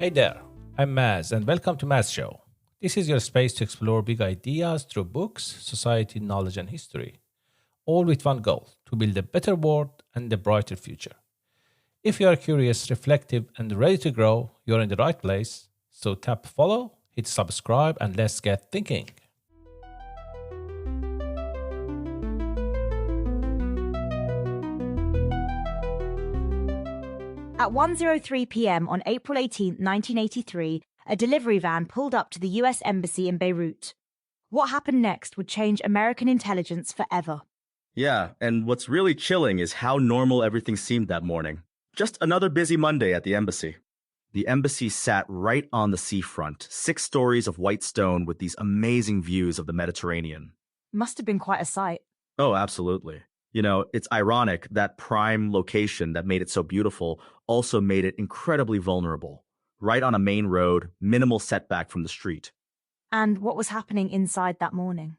Hey there, I'm Maz, and welcome to Maz Show. This is your space to explore big ideas through books, society, knowledge, and history, all with one goal to build a better world and a brighter future. If you are curious, reflective, and ready to grow, you're in the right place. So tap follow, hit subscribe, and let's get thinking. At 1:03 p.m. on April 18, 1983, a delivery van pulled up to the US Embassy in Beirut. What happened next would change American intelligence forever. Yeah, and what's really chilling is how normal everything seemed that morning. Just another busy Monday at the embassy. The embassy sat right on the seafront, 6 stories of white stone with these amazing views of the Mediterranean. Must have been quite a sight. Oh, absolutely. You know, it's ironic that prime location that made it so beautiful also made it incredibly vulnerable. Right on a main road, minimal setback from the street. And what was happening inside that morning?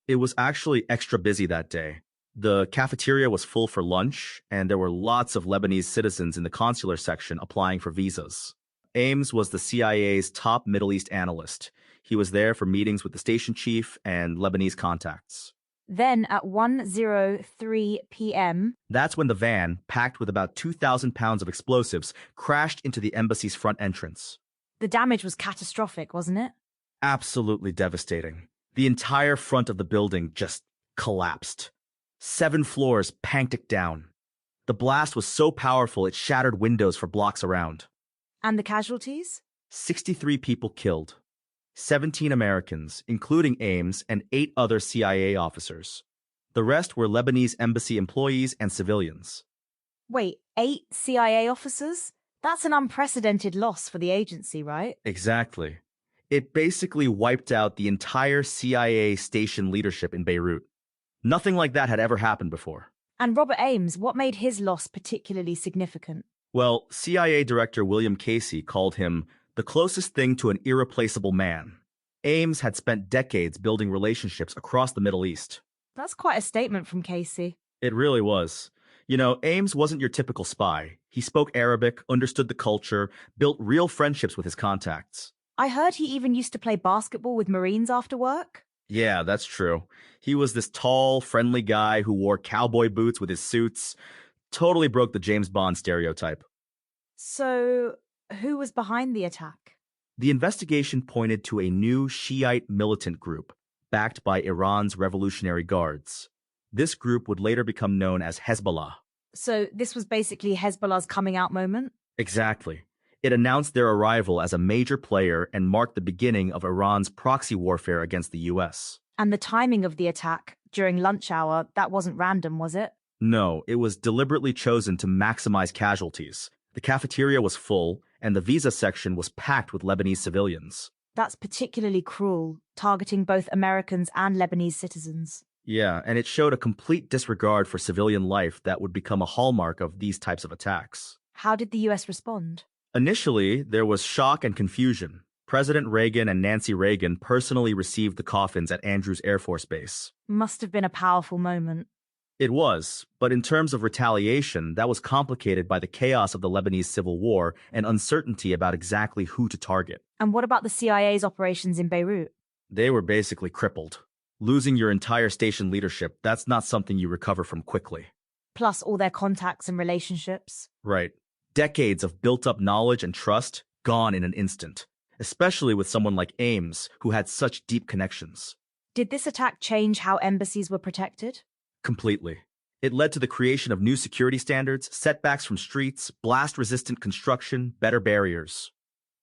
It was actually extra busy that day. The cafeteria was full for lunch, and there were lots of Lebanese citizens in the consular section applying for visas. Ames was the CIA's top Middle East analyst. He was there for meetings with the station chief and Lebanese contacts. Then at 1:03 p.m., That's when the van, packed with about 2,000 pounds of explosives, crashed into the embassy's front entrance. the damage was catastrophic, wasn't it? Absolutely devastating. The entire front of the building just collapsed. 7 floors pancaked down. The blast was so powerful it shattered windows for blocks around. And the casualties? 63 people killed. 17 Americans, including Ames and 8 other CIA officers. The rest were Lebanese embassy employees and civilians. Wait, 8 CIA officers? That's an unprecedented loss for the agency, right? Exactly. It basically wiped out the entire CIA station leadership in Beirut. Nothing like that had ever happened before. And Robert Ames, what made his loss particularly significant? Well, CIA Director William Casey called him the closest thing to an irreplaceable man. Ames had spent decades building relationships across the Middle East. That's quite a statement from Casey. It really was. You know, Ames wasn't your typical spy. He spoke Arabic, understood the culture, built real friendships with his contacts. I heard he even used to play basketball with Marines after work. Yeah, that's true. He was this tall, friendly guy who wore cowboy boots with his suits. Totally broke the James Bond stereotype. So, who was behind the attack? The investigation pointed to a new Shiite militant group, backed by Iran's Revolutionary Guards. This group would later become known as Hezbollah. So, this was basically Hezbollah's coming out moment? Exactly. It announced their arrival as a major player and marked the beginning of Iran's proxy warfare against the US. And the timing of the attack, during lunch hour, that wasn't random, was it? No, it was deliberately chosen to maximize casualties. The cafeteria was full, and the visa section was packed with Lebanese civilians. That's particularly cruel, targeting both Americans and Lebanese citizens. Yeah, and it showed a complete disregard for civilian life that would become a hallmark of these types of attacks. How did the US respond? Initially, there was shock and confusion. President Reagan and Nancy Reagan personally received the coffins at Andrews Air Force Base. Must have been a powerful moment. It was, but in terms of retaliation, that was complicated by the chaos of the Lebanese Civil War and uncertainty about exactly who to target. And what about the CIA's operations in Beirut? They were basically crippled. Losing your entire station leadership, that's not something you recover from quickly. Plus all their contacts and relationships. Right. Decades of built-up knowledge and trust gone in an instant, especially with someone like Ames, who had such deep connections. Did this attack change how embassies were protected? Completely. It led to the creation of new security standards, setbacks from streets, blast-resistant construction, better barriers.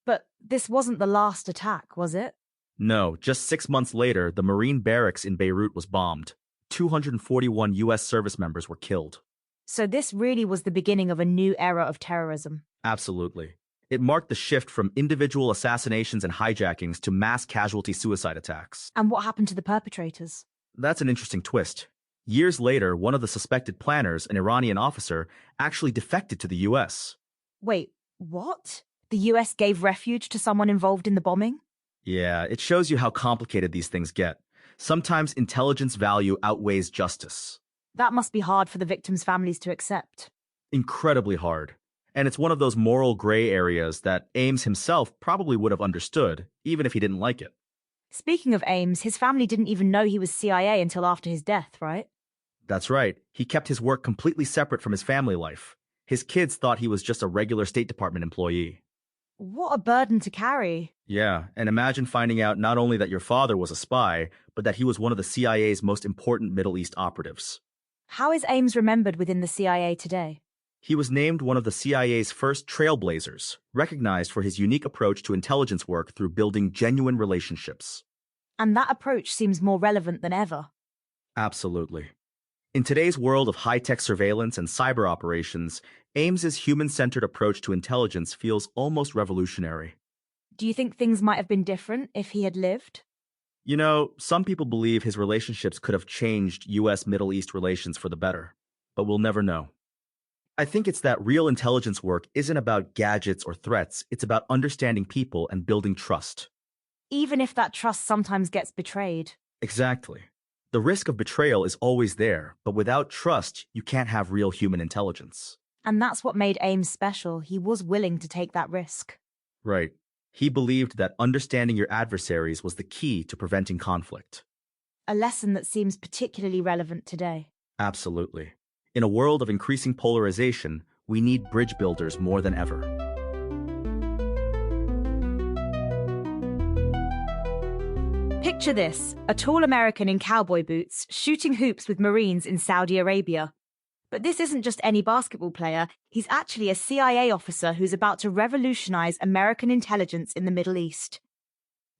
But this wasn't the last attack, was it? No, just 6 months later, the Marine barracks in Beirut was bombed. 241 U.S. service members were killed. So this really was the beginning of a new era of terrorism. Absolutely. It marked the shift from individual assassinations and hijackings to mass casualty suicide attacks. And what happened to the perpetrators? That's an interesting twist. Years later, one of the suspected planners, an Iranian officer, actually defected to the U.S. Wait, what? The US gave refuge to someone involved in the bombing? Yeah, it shows you how complicated these things get. Sometimes intelligence value outweighs justice. That must be hard for the victims' families to accept. Incredibly hard. And it's one of those moral gray areas that Ames himself probably would have understood, even if he didn't like it. Speaking of Ames, his family didn't even know he was CIA until after his death, right? That's right. He kept his work completely separate from his family life. His kids thought he was just a regular State Department employee. What a burden to carry. Yeah, and imagine finding out not only that your father was a spy, but that he was one of the CIA's most important Middle East operatives. How is Ames remembered within the CIA today? He was named one of the CIA's first trailblazers, recognized for his unique approach to intelligence work through building genuine relationships. And that approach seems more relevant than ever. Absolutely. In today's world of high-tech surveillance and cyber operations, Ames's human-centered approach to intelligence feels almost revolutionary. Do you think things might have been different if he had lived? You know, some people believe his relationships could have changed U.S.-Middle East relations for the better, but we'll never know. I think it's that real intelligence work isn't about gadgets or threats, it's about understanding people and building trust. Even if that trust sometimes gets betrayed. Exactly. The risk of betrayal is always there, but without trust, you can't have real human intelligence. And that's what made Ames special. He was willing to take that risk. Right. He believed that understanding your adversaries was the key to preventing conflict. A lesson that seems particularly relevant today. Absolutely. In a world of increasing polarization, we need bridge builders more than ever. Picture this, a tall American in cowboy boots shooting hoops with Marines in Saudi Arabia. But this isn't just any basketball player, he's actually a CIA officer who's about to revolutionize American intelligence in the Middle East.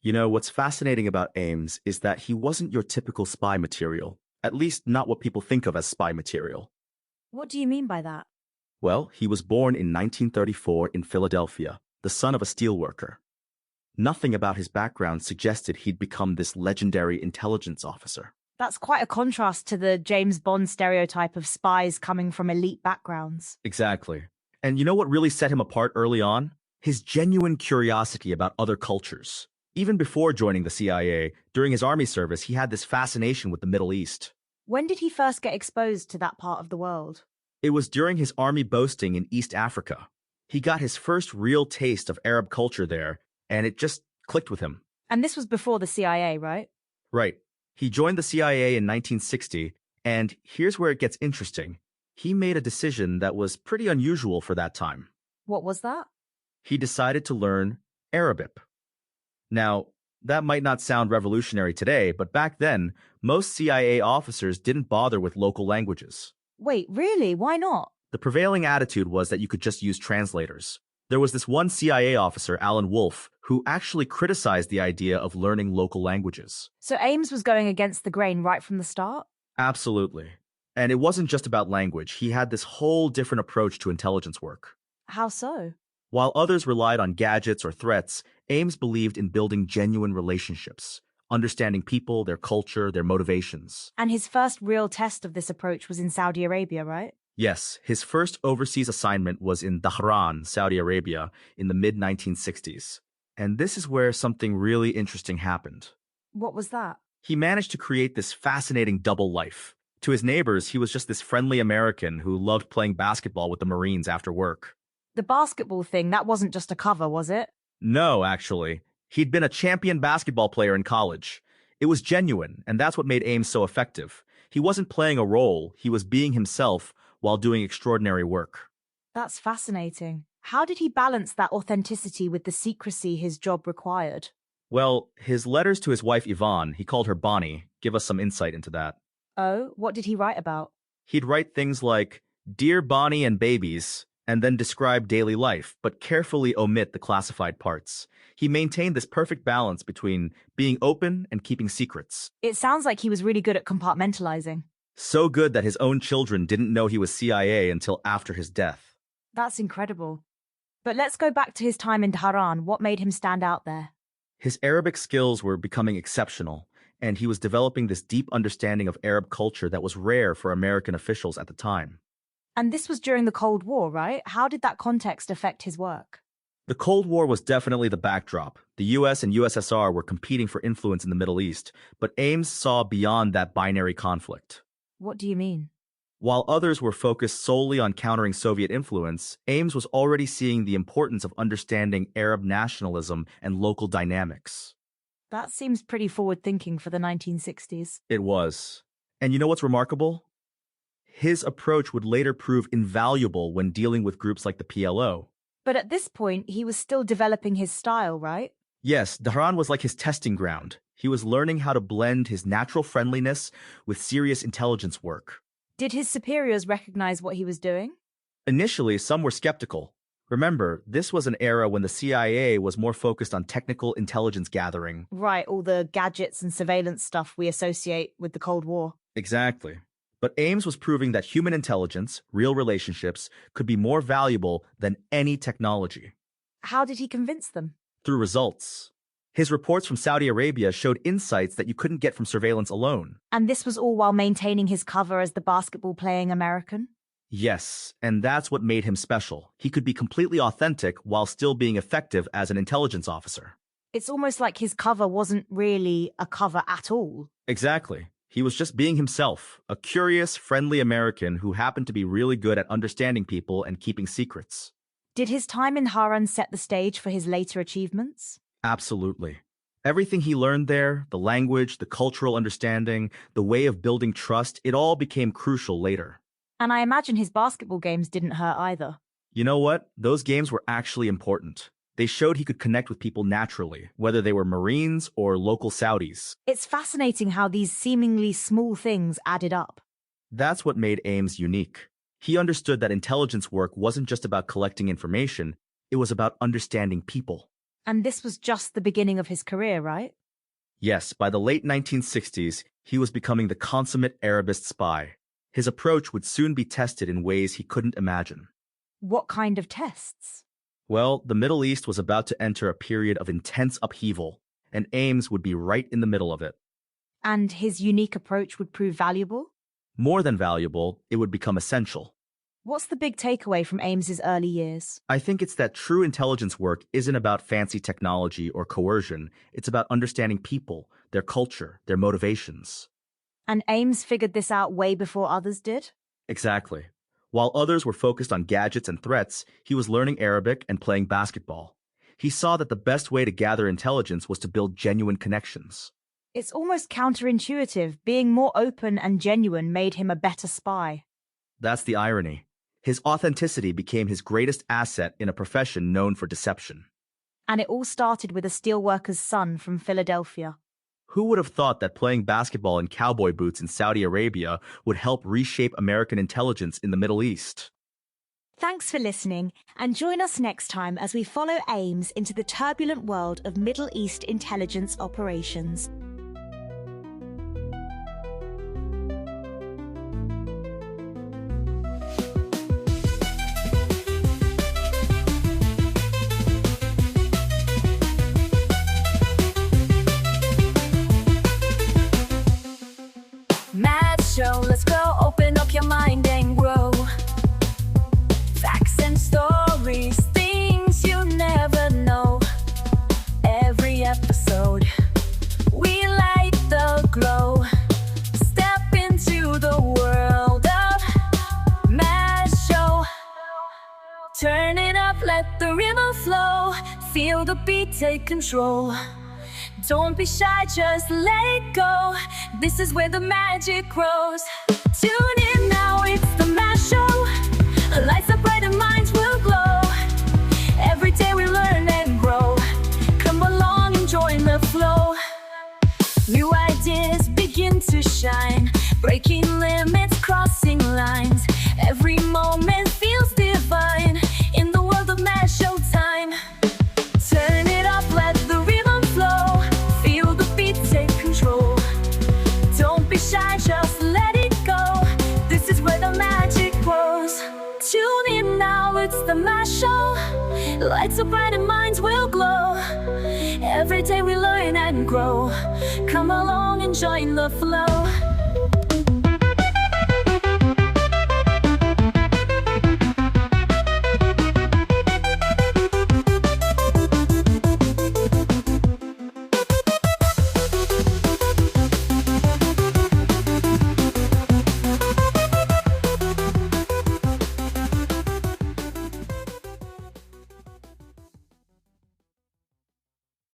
You know, what's fascinating about Ames is that he wasn't your typical spy material, at least not what people think of as spy material. What do you mean by that? Well, he was born in 1934 in Philadelphia, the son of a steelworker. Nothing about his background suggested he'd become this legendary intelligence officer. That's quite a contrast to the James Bond stereotype of spies coming from elite backgrounds. Exactly. And you know what really set him apart early on? His genuine curiosity about other cultures. Even before joining the CIA, during his army service, he had this fascination with the Middle East. When did he first get exposed to that part of the world? It was during his army boasting in East Africa. He got his first real taste of Arab culture there, and it just clicked with him. And this was before the CIA, right? Right. He joined the CIA in 1960, and here's where it gets interesting. He made a decision that was pretty unusual for that time. What was that? He decided to learn Arabic. Now, that might not sound revolutionary today, but back then, most CIA officers didn't bother with local languages. Wait, really? Why not? The prevailing attitude was that you could just use translators. There was this one CIA officer, Alan Wolf, who actually criticized the idea of learning local languages. So Ames was going against the grain right from the start? Absolutely. And it wasn't just about language. He had this whole different approach to intelligence work. How so? While others relied on gadgets or threats, Ames believed in building genuine relationships, understanding people, their culture, their motivations. And his first real test of this approach was in Saudi Arabia, right? Yes, his first overseas assignment was in Dhahran, Saudi Arabia, in the mid-1960s. And this is where something really interesting happened. What was that? He managed to create this fascinating double life. To his neighbors, he was just this friendly American who loved playing basketball with the Marines after work. The basketball thing, that wasn't just a cover, was it? No, actually. He'd been a champion basketball player in college. It was genuine, and that's what made Ames so effective. He wasn't playing a role, he was being himself while doing extraordinary work. That's fascinating. How did he balance that authenticity with the secrecy his job required? Well, his letters to his wife Yvonne, he called her Bonnie, give us some insight into that. Oh, what did he write about? He'd write things like, "Dear Bonnie and babies," and then describe daily life, but carefully omit the classified parts. He maintained this perfect balance between being open and keeping secrets. It sounds like he was really good at compartmentalizing. So good that his own children didn't know he was CIA until after his death. That's incredible. But let's go back to his time in Dhahran. What made him stand out there? His Arabic skills were becoming exceptional, and he was developing this deep understanding of Arab culture that was rare for American officials at the time. And this was during the Cold War, right? How did that context affect his work? The Cold War was definitely the backdrop. The US and USSR were competing for influence in the Middle East, but Ames saw beyond that binary conflict. What do you mean? While others were focused solely on countering Soviet influence, Ames was already seeing the importance of understanding Arab nationalism and local dynamics. That seems pretty forward-thinking for the 1960s. It was. And you know what's remarkable? His approach would later prove invaluable when dealing with groups like the PLO. But at this point, he was still developing his style, right? Yes, Tehran was like his testing ground. He was learning how to blend his natural friendliness with serious intelligence work. Did his superiors recognize what he was doing? Initially, some were skeptical. Remember, this was an era when the CIA was more focused on technical intelligence gathering. Right, all the gadgets and surveillance stuff we associate with the Cold War. Exactly. But Ames was proving that human intelligence, real relationships, could be more valuable than any technology. How did he convince them? Through results. His reports from Saudi Arabia showed insights that you couldn't get from surveillance alone. And this was all while maintaining his cover as the basketball-playing American? Yes, and that's what made him special. He could be completely authentic while still being effective as an intelligence officer. It's almost like his cover wasn't really a cover at all. Exactly. He was just being himself, a curious, friendly American who happened to be really good at understanding people and keeping secrets. Did his time in Haran set the stage for his later achievements? Absolutely. Everything he learned there, the language, the cultural understanding, the way of building trust, it all became crucial later. And I imagine his basketball games didn't hurt either. You know what? Those games were actually important. They showed he could connect with people naturally, whether they were Marines or local Saudis. It's fascinating how these seemingly small things added up. That's what made Ames unique. He understood that intelligence work wasn't just about collecting information, it was about understanding people. And this was just the beginning of his career, right? Yes, by the late 1960s, he was becoming the consummate Arabist spy. His approach would soon be tested in ways he couldn't imagine. What kind of tests? Well, the Middle East was about to enter a period of intense upheaval, and Ames would be right in the middle of it. And his unique approach would prove valuable? More than valuable, it would become essential. What's the big takeaway from Ames's early years? I think it's that true intelligence work isn't about fancy technology or coercion. It's about understanding people, their culture, their motivations. And Ames figured this out way before others did? Exactly. While others were focused on gadgets and threats, he was learning Arabic and playing basketball. He saw that the best way to gather intelligence was to build genuine connections. It's almost counterintuitive. Being more open and genuine made him a better spy. That's the irony. His authenticity became his greatest asset in a profession known for deception. And it all started with a steelworker's son from Philadelphia. Who would have thought that playing basketball in cowboy boots in Saudi Arabia would help reshape American intelligence in the Middle East? Thanks for listening, and join us next time as we follow Ames into the turbulent world of Middle East intelligence operations. Show, let's go, open up your mind and grow. Facts and stories, things you never know. Every episode, we light the glow. Step into the world of Mad Show. Turn it up, let the rhythm flow. Feel the beat, take control. Don't be shy, just let it go. This is where the magic grows. Tune in now, it's the Mash Show. Lights up bright and minds will glow. Every day we learn and grow. Come along and join the flow. New ideas begin to shine. Breaking limits, crossing lines. Every moment feels divine. In the world of Mash Show time. Turn it up, let the rhythm flow. Feel the beat, take control. Don't be shy, just let it go. This is where the magic grows. Tune in now, it's the Mash Show. Lights up bright and minds will glow. Every day we learn and grow. Come along and join the flow.